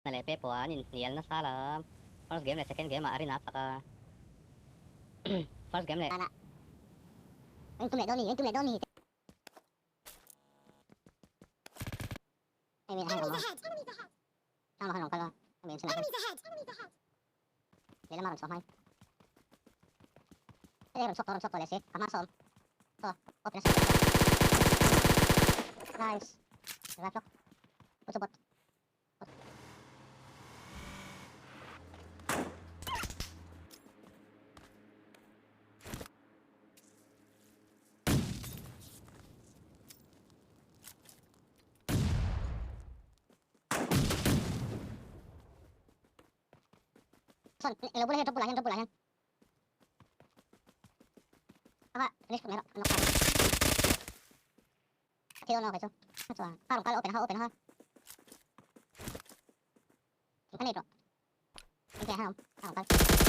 Nalepe po, niyal na salam. First game na, second game, maaari napaka... First game na. Anh tung lại đâu nhỉ? Anh tung lại đâu nhỉ? Em hai đồng sao mà hai đồng cái lo? Em xin lại. Để làm sao hay? Em làm sao lại xí? Cảm ơn sao? Open nice. Right lock. What's about? Son, lo boleh drop bola yan. Finish ko meron. Ano ka? Kilo na okay so. Ito ah. Parang kala open ha. Ano ito? Okay, ha. Parang kala.